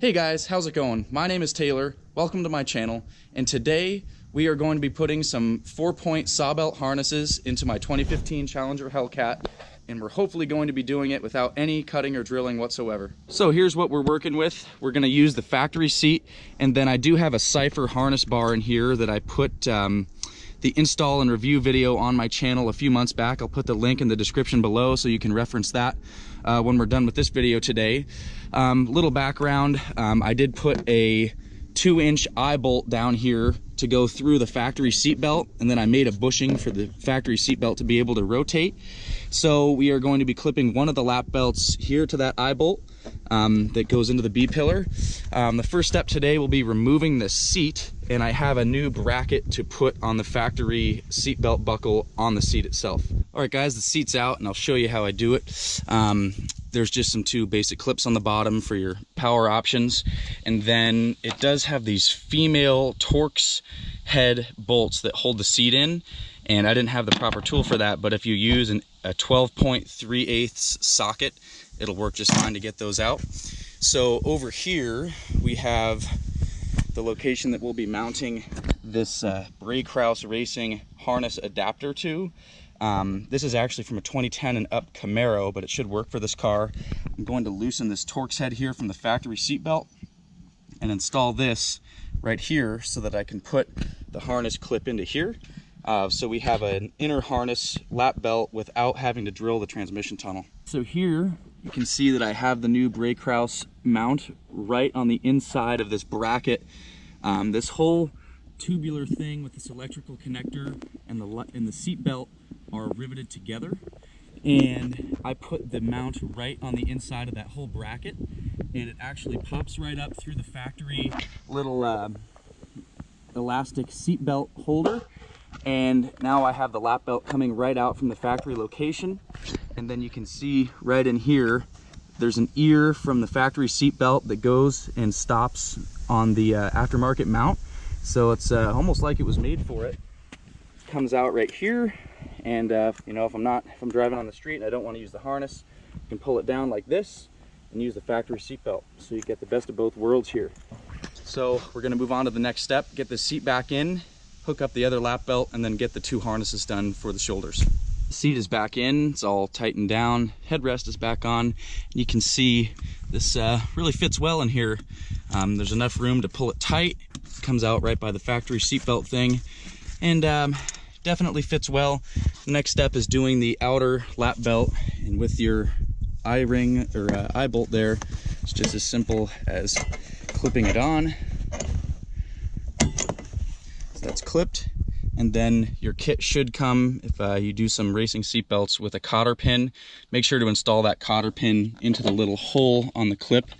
Hey guys, how's it going? My name is Taylor, welcome to my channel, and today we are going to be putting some 4-point sawbelt harnesses into my 2015 Challenger Hellcat, and we're hopefully going to be doing it without any cutting or drilling whatsoever. So here's what we're working with. We're going to use the factory seat, and then I do have a Cypher harness bar in here that I put the install and review video on my channel a few months back. I'll put the link in the description below so you can reference that when we're done with this video today. Little background, I did put a 2-inch eye bolt down here to go through the factory seat belt, and then I made a bushing for the factory seat belt to be able to rotate. So we are going to be clipping one of the lap belts here to that eye bolt that goes into the B-pillar. The first step today will be removing the seat, and I have a new bracket to put on the factory seat belt buckle on the seat itself. All right guys, the seat's out and I'll show you how I do it. There's just some 2 basic clips on the bottom for your power options, and then it does have these female Torx head bolts that hold the seat in, and I didn't have the proper tool for that, but if you use a 12.3/8 socket, it'll work just fine to get those out. So over here we have the location that we'll be mounting this Bray Kraus Racing harness adapter to. This is actually from a 2010 and up Camaro, but it should work for this car. I'm going to loosen this Torx head here from the factory seat belt and install this right here so that I can put the harness clip into here. So we have an inner harness lap belt without having to drill the transmission tunnel. So here you can see that I have the new Bray Kraus mount right on the inside of this bracket. This whole tubular thing with this electrical connector and the seat belt are riveted together, and I put the mount right on the inside of that whole bracket, and it actually pops right up through the factory little elastic seat belt holder. And now I have the lap belt coming right out from the factory location, and then you can see right in here there's an ear from the factory seat belt that goes and stops on the aftermarket mount. So it's almost like it was made for it. It comes out right here, and you know, if I'm driving on the street and I don't want to use the harness, you can pull it down like this and use the factory seat belt, so you get the best of both worlds here. So we're going to move on to the next step, get the seat back in, hook up the other lap belt, and then get the 2 harnesses done for the shoulders. The seat is back in, it's all tightened down, headrest is back on. You can see this really fits well in here. There's enough room to pull it tight. It comes out right by the factory seatbelt thing, and definitely fits well. The next step is doing the outer lap belt, and with your eye ring or eye bolt there, it's just as simple as clipping it on. So that's clipped, and then your kit should come, if you do some racing seat belts, with a cotter pin. Make sure to install that cotter pin into the little hole on the clip,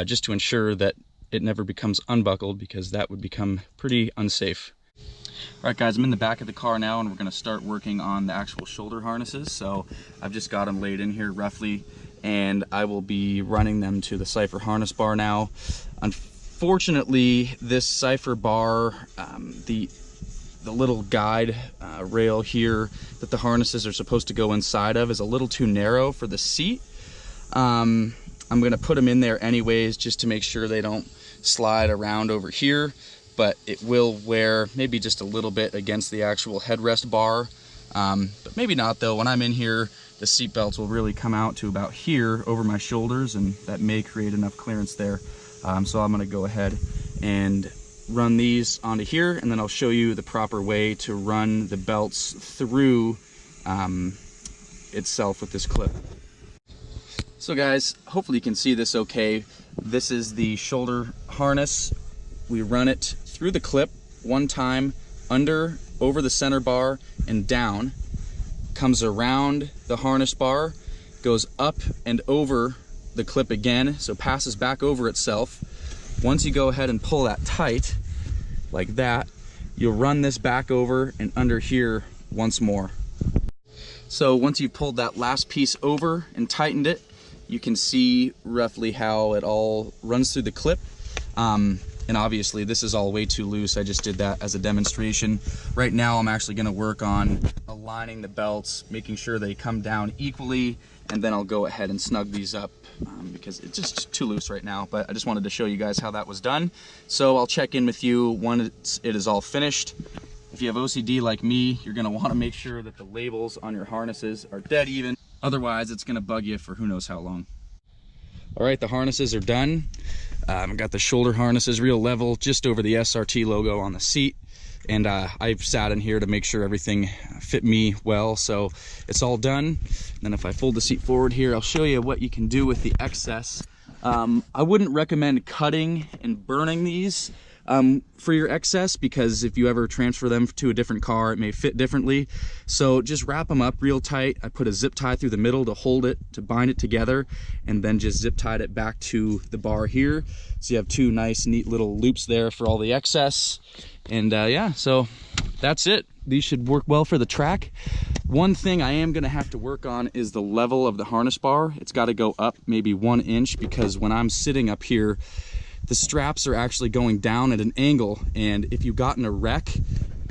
just to ensure that it never becomes unbuckled, because that would become pretty unsafe. All right guys, I'm in the back of the car now, and we're going to start working on the actual shoulder harnesses. So I've just got them laid in here roughly, and I will be running them to the Cypher harness bar now. Unfortunately, this Cypher bar, the little guide rail here that the harnesses are supposed to go inside of, is a little too narrow for the seat. I'm going to put them in there anyways, just to make sure they don't slide around over here, but it will wear maybe just a little bit against the actual headrest bar, but maybe not though. When I'm in here, the seat belts will really come out to about here over my shoulders, and that may create enough clearance there. So I'm going to go ahead and run these onto here, and then I'll show you the proper way to run the belts through itself with this clip. So guys, hopefully you can see this okay. This is the shoulder harness. We run it through the clip one time, over the center bar and down, comes around the harness bar, goes up and over the clip again, so passes back over itself. Once you go ahead and pull that tight like that, you'll run this back over and under here once more. So once you've pulled that last piece over and tightened it, you can see roughly how it all runs through the clip. And obviously this is all way too loose. I just did that as a demonstration. Right now I'm actually going to work on aligning the belts, making sure they come down equally and then I'll go ahead and snug these up because it's just too loose right now. But I just wanted to show you guys how that was done. So I'll check in with you once it is all finished. If you have OCD like me, you're gonna wanna make sure that the labels on your harnesses are dead even. Otherwise, it's gonna bug you for who knows how long. All right, the harnesses are done. I got the shoulder harnesses real level, just over the SRT logo on the seat. And I've sat in here to make sure everything fit me well, so it's all done. And then if I fold the seat forward here, I'll show you what you can do with the excess. I wouldn't recommend cutting and burning these for your excess, because if you ever transfer them to a different car, it may fit differently. So just wrap them up real tight. I put a zip tie through the middle to hold it, to bind it together, and then just zip tied it back to the bar here. So you have two nice, neat little loops there for all the excess. And yeah, so that's it. These should work well for the track. One thing I am gonna have to work on is the level of the harness bar. It's gotta go up maybe 1 inch, because when I'm sitting up here, the straps are actually going down at an angle, and if you got in a wreck,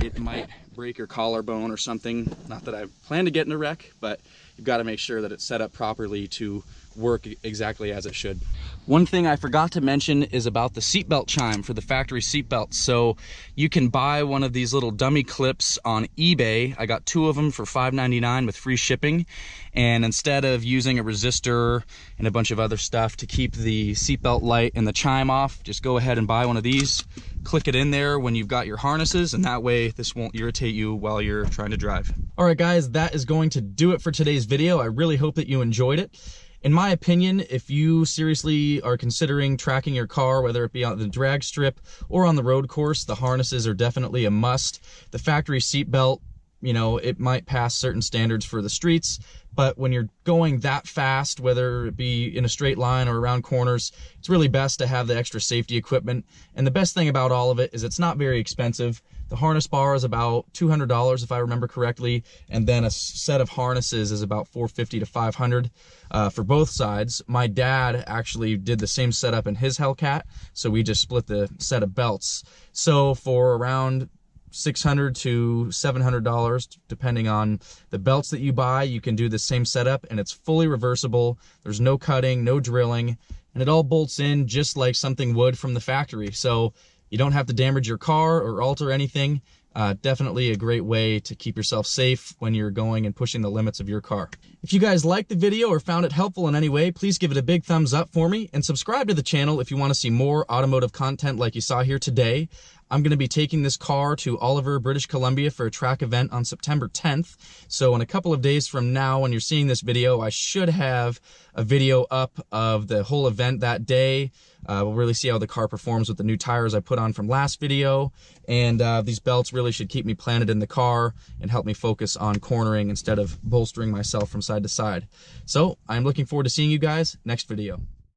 it might break your collarbone or something. Not that I plan to get in a wreck, but you've got to make sure that it's set up properly to work exactly as it should. One thing I forgot to mention is about the seatbelt chime for the factory seatbelts. So you can buy one of these little dummy clips on eBay. I got 2 of them for $5.99 with free shipping. And instead of using a resistor and a bunch of other stuff to keep the seatbelt light and the chime off, just go ahead and buy one of these. Click it in there when you've got your harnesses, and that way this won't irritate you while you're trying to drive. All right, guys, that is going to do it for today's video. I really hope that you enjoyed it. In my opinion, if you seriously are considering tracking your car, whether it be on the drag strip or on the road course, the harnesses are definitely a must. The factory seatbelt, you know, it might pass certain standards for the streets, but when you're going that fast, whether it be in a straight line or around corners, it's really best to have the extra safety equipment. And the best thing about all of it is it's not very expensive. The harness bar is about $200 if I remember correctly, and then a set of harnesses is about $450 to $500 for both sides. My dad actually did the same setup in his Hellcat, so we just split the set of belts. So for around $600 to $700, depending on the belts that you buy, you can do the same setup, and it's fully reversible. There's no cutting, no drilling, and it all bolts in just like something would from the factory. So you don't have to damage your car or alter anything. Definitely a great way to keep yourself safe when you're going and pushing the limits of your car. If you guys liked the video or found it helpful in any way, please give it a big thumbs up for me, and subscribe to the channel if you want to see more automotive content like you saw here today. I'm going to be taking this car to Oliver, British Columbia for a track event on September 10th. So in a couple of days from now, when you're seeing this video, I should have a video up of the whole event that day. We'll really see how the car performs with the new tires I put on from last video. And these belts really should keep me planted in the car and help me focus on cornering instead of bolstering myself from side to side. So I'm looking forward to seeing you guys next video.